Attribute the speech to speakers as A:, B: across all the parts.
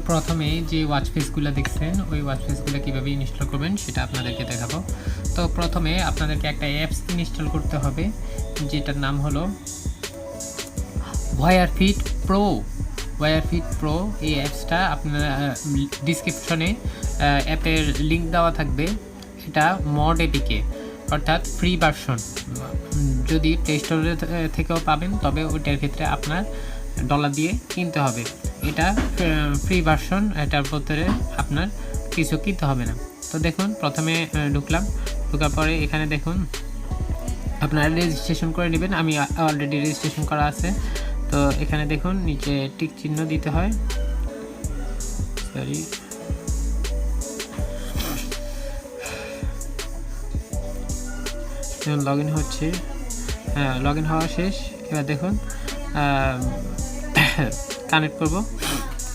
A: প্রথমে যে ওয়াচ ফেসগুলো দেখছেন ওই ওয়াচ ফেসগুলো কীভাবে ইনস্টল করবেন সেটা আপনাদেরকে দেখাবো। তো প্রথমে আপনাদেরকে একটা অ্যাপস ইনস্টল করতে হবে, যেটার নাম হলো ওয়্যারফিট প্রো। ওয়্যারফিট প্রো এই অ্যাপসটা আপনারা ডিসক্রিপশনে অ্যাপের লিঙ্ক দেওয়া থাকবে। এটা মড এপিকে অর্থাৎ ফ্রি ভার্সন, যদি প্লে স্টোরে থেকেও পাবেন তবে ওইটার ক্ষেত্রে আপনার ডলার দিয়ে কিনতে হবে। এটা ফ্রি ভার্সন, এটার ভিতরে আপনার কিছু কিনতে হবে না। তো দেখুন প্রথমে ঢোকার পরে এখানে দেখুন আপনারা রেজিস্ট্রেশন করে নেবেন। আমি অলরেডি রেজিস্ট্রেশন করা আছে। তো এখানে দেখুন নিচে টিক চিহ্ন দিতে হয়, সরি লগ ইন হচ্ছে। হ্যাঁ, লগ ইন হওয়া শেষ। এবার দেখুন কানেক্ট করব।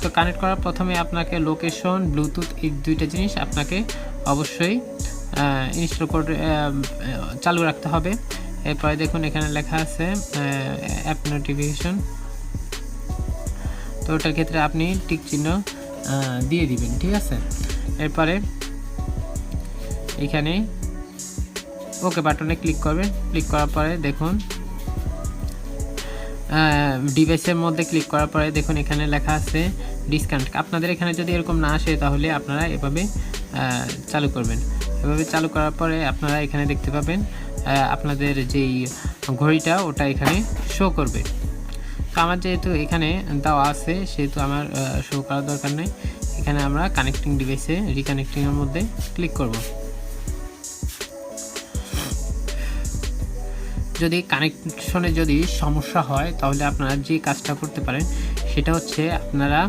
A: তো কানেক্ট করার প্রথমে আপনাকে লোকেশন, ব্লুটুথ, এই দুইটা জিনিস আপনাকে অবশ্যই ইনস্টল করে চালু রাখতে হবে। এরপরে দেখুন এখানে লেখা আছে অ্যাপ নোটিফিকেশন। তো ওটার ক্ষেত্রে আপনি টিক চিহ্ন দিয়ে দিবেন, ঠিক আছে। এরপরে এখানে ওকে বাটনে ক্লিক করবেন। ক্লিক করার পরে দেখুন ডিভাইসের মধ্যে ক্লিক করার পরে দেখুন এখানে লেখা আছে ডিসকানেক্ট। আপনাদের এখানে যদি এরকম না আসে তাহলে আপনারা এভাবে চালু করবেন। এভাবে চালু করার পরে আপনারা এখানে দেখতে পাবেন আপনাদের যেই ঘড়িটা ওটা এখানে শো করবে। তো আমার যেহেতু এখানে দেওয়া আছে সেহেতু আমার শো করার দরকার নেই। এখানে আমরা কানেক্টিং ডিভাইসে রিকানেক্টিংয়ের মধ্যে ক্লিক করব। যদি কানেকশনে যদি সমস্যা হয় তাহলে আপনারা যে কাজটা করতে পারেন সেটা হচ্ছে আপনারা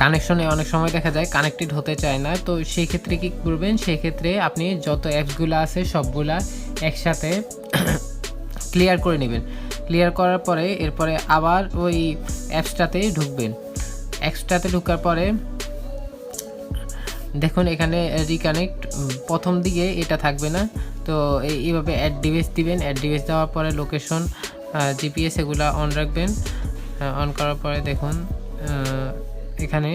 A: কানেকশনে অনেক সময় দেখা যায় কানেক্টেড হতে চায় না। তো সেই ক্ষেত্রে কী করবেন, সেই ক্ষেত্রে আপনি যত অ্যাপসগুলো আছে সবগুলা একসাথে ক্লিয়ার করে নেবেন। ক্লিয়ার করার পরে এরপরে আবার ওই অ্যাপসটাতে ঢুকবেন। অ্যাপসটাতে ঢোকার পরে দেখুন এখানে রিকানেক্ট প্রথম দিকে এটা থাকবে না। তো এইভাবে অ্যাড ডিভাইস দিবেন। অ্যাড ডিভাইস দেওয়ার পরে লোকেশন, জিপিএস এগুলো অন রাখবেন। অন করার পরে দেখুন এখানে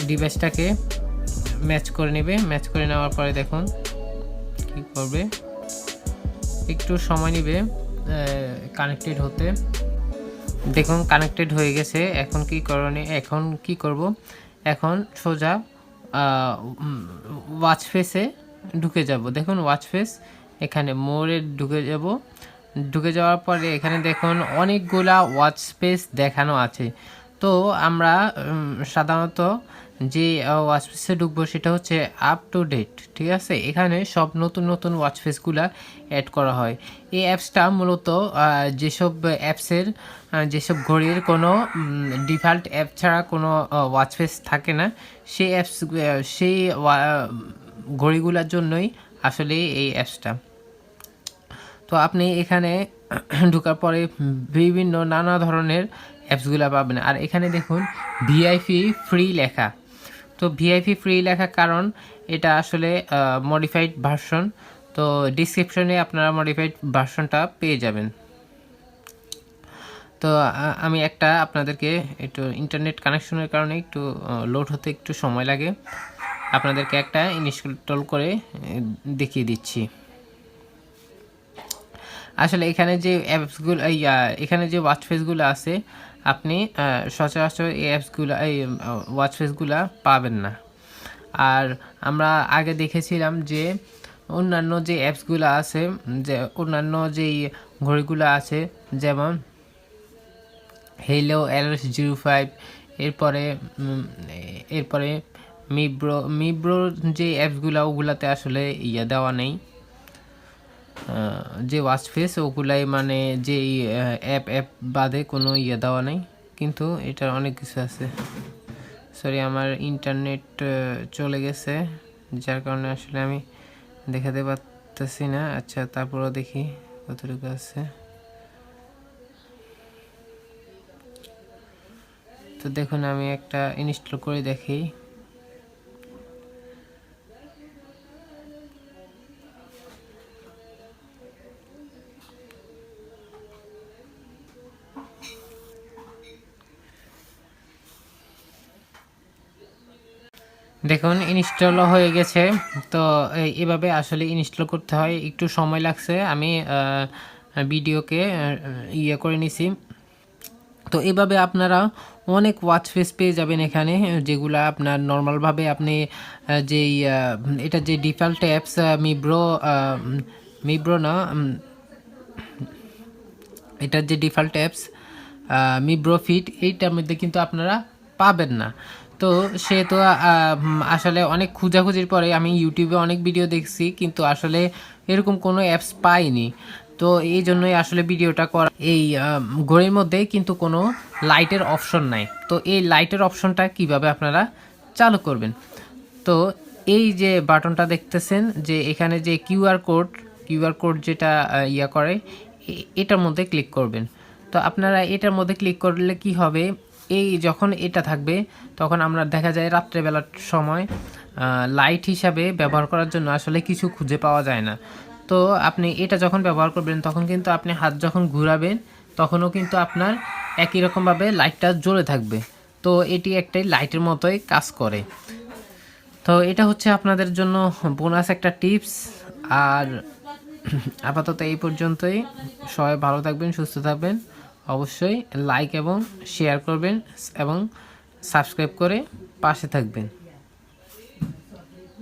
A: ডিভাইসটাকে ম্যাচ করে নেবে। ম্যাচ করে নেওয়ার পরে দেখুন কি করবে, একটু সময় নেবে কানেক্টেড হতে। দেখুন কানেক্টেড হয়ে গেছে। এখন কি করব, এখন সোজা ওয়াচ ফেসে ঢুকে যাব। দেখুন ওয়াচ ফেস, এখানে মোড়ে ঢুকে যাব। ঢুকে যাওয়ার পরে এখানে দেখুন অনেকগুলা ওয়াচ ফেস দেখানো আছে। তো আমরা সাধারণত যে ওয়াচ ফেসে ঢুকবো সেটা হচ্ছে আপ টু ডেট, ঠিক আছে। এখানে সব নতুন নতুন ওয়াচ ফেসগুলা অ্যাড করা হয়। এই অ্যাপসটা মূলত যেসব ঘড়ির কোনো ডিফল্ট অ্যাপ ছাড়া কোনো ওয়াচ ফেস থাকে না, সেই ঘড়িগুলোর জন্যই আসলে এই অ্যাপসটা। তো আপনি এখানে ঢোকার পরে বিভিন্ন নানা ধরনের অ্যাপসগুলো পাবেন। আর এখানে দেখুন ভিআইপি ফ্রি লেখা। তো ভিআইপি ফ্রি লেখা কারণ এটা আসলে মডিফাইড ভার্সন। তো ডিসক্রিপশনে আপনারা মডিফাইড ভার্সনটা পেয়ে যাবেন। তো আমি আপনাদেরকে একটু ইন্টারনেট কানেকশনের কারণে একটু লোড হতে একটু সময় লাগে, আপনাদেরকে একটা ইনস্টল করে দেখিয়ে দিচ্ছি। আসলে এখানে যে অ্যাপসগুলো এখানে যে ওয়াচ ফেসগুলো আছে আপনি সচরাচর এই অ্যাপসগুলো ওয়াচ ফেসগুলো পাবেন না। আর আমরা আগে দেখেছিলাম যে অন্যান্য যে অ্যাপসগুলো আছে, যে অন্যান্য যেই ঘড়িগুলো আছে, যেমন হেলো LS05, এরপরে মিব্রো যে অ্যাপসগুলো ওগুলাতে আসলে দেওয়া নেই যে ওয়াচ ফেস, ওগুলাই মানে যে অ্যাপ বাদে কোনো দেওয়া নেই। কিন্তু এটার অনেক কিছু আছে। সরি, আমার ইন্টারনেট চলে গেছে, যার কারণে আসলে আমি দেখাতে পারতেছি না। আচ্ছা, তারপরও দেখি কতটুকু আছে। তো দেখুন আমি একটা ইনস্টল করে দেখি। দেখুন ইনস্টল হয়ে গেছে। তো এভাবে আসলে ইনস্টল করতে হয়, একটু সময় লাগছে। আমি ভিডিওকে ইয়ে করে নিছি। তো এভাবে আপনারা অনেক ওয়াচ ফেস পেয়ে যাবেন এখানে, যেগুলো আপনার নর্মালভাবে আপনি যেই এটা যে ডিফল্ট অ্যাপস মিব্রো না, এটার যে ডিফল্ট অ্যাপস মিব্রো ফিট, এইটার মধ্যে কিন্তু আপনারা পাবেন না। তো সে তো আসলে অনেক খোঁজাখুঁজির পরে আমি ইউটিউবে অনেক ভিডিও দেখছি, কিন্তু আসলে এরকম কোনো অ্যাপস পাইনি। তো এই জন্যই আসলে ভিডিওটা করা। এই ঘড়ির মধ্যে কিন্তু কোনো লাইটের অপশন নাই। তো এই লাইটের অপশনটা কিভাবে আপনারা চালু করবেন? তো এই যে বাটনটা দেখতেছেন, যে এখানে যে কিউআর কোড যেটা ইয়া করে, এটার মধ্যে ক্লিক করবেন। তো আপনারা এটার মধ্যে ক্লিক করলে কি হবে, এই যখন এটা থাকবে তখন আমরা দেখা যায় রাত্রেবেলার সময় লাইট হিসাবে ব্যবহার করার জন্য আসলে কিছু খুঁজে পাওয়া যায় না। তো আপনি এটা যখন ব্যবহার করবেন তখন কিন্তু আপনি হাত যখন ঘুরাবেন তখনও কিন্তু আপনার একই রকমভাবে লাইটটা জ্বলে থাকবে। তো এটি একটাই লাইটের মতোই কাজ করে। তো এটা হচ্ছে আপনাদের জন্য বোনাস একটা টিপস। আর আপাতত এই পর্যন্তই। সবাই ভালো থাকবেন, সুস্থ থাকবেন। অবশ্যই লাইক এবং শেয়ার করবেন এবং সাবস্ক্রাইব করে পাশে থাকবেন।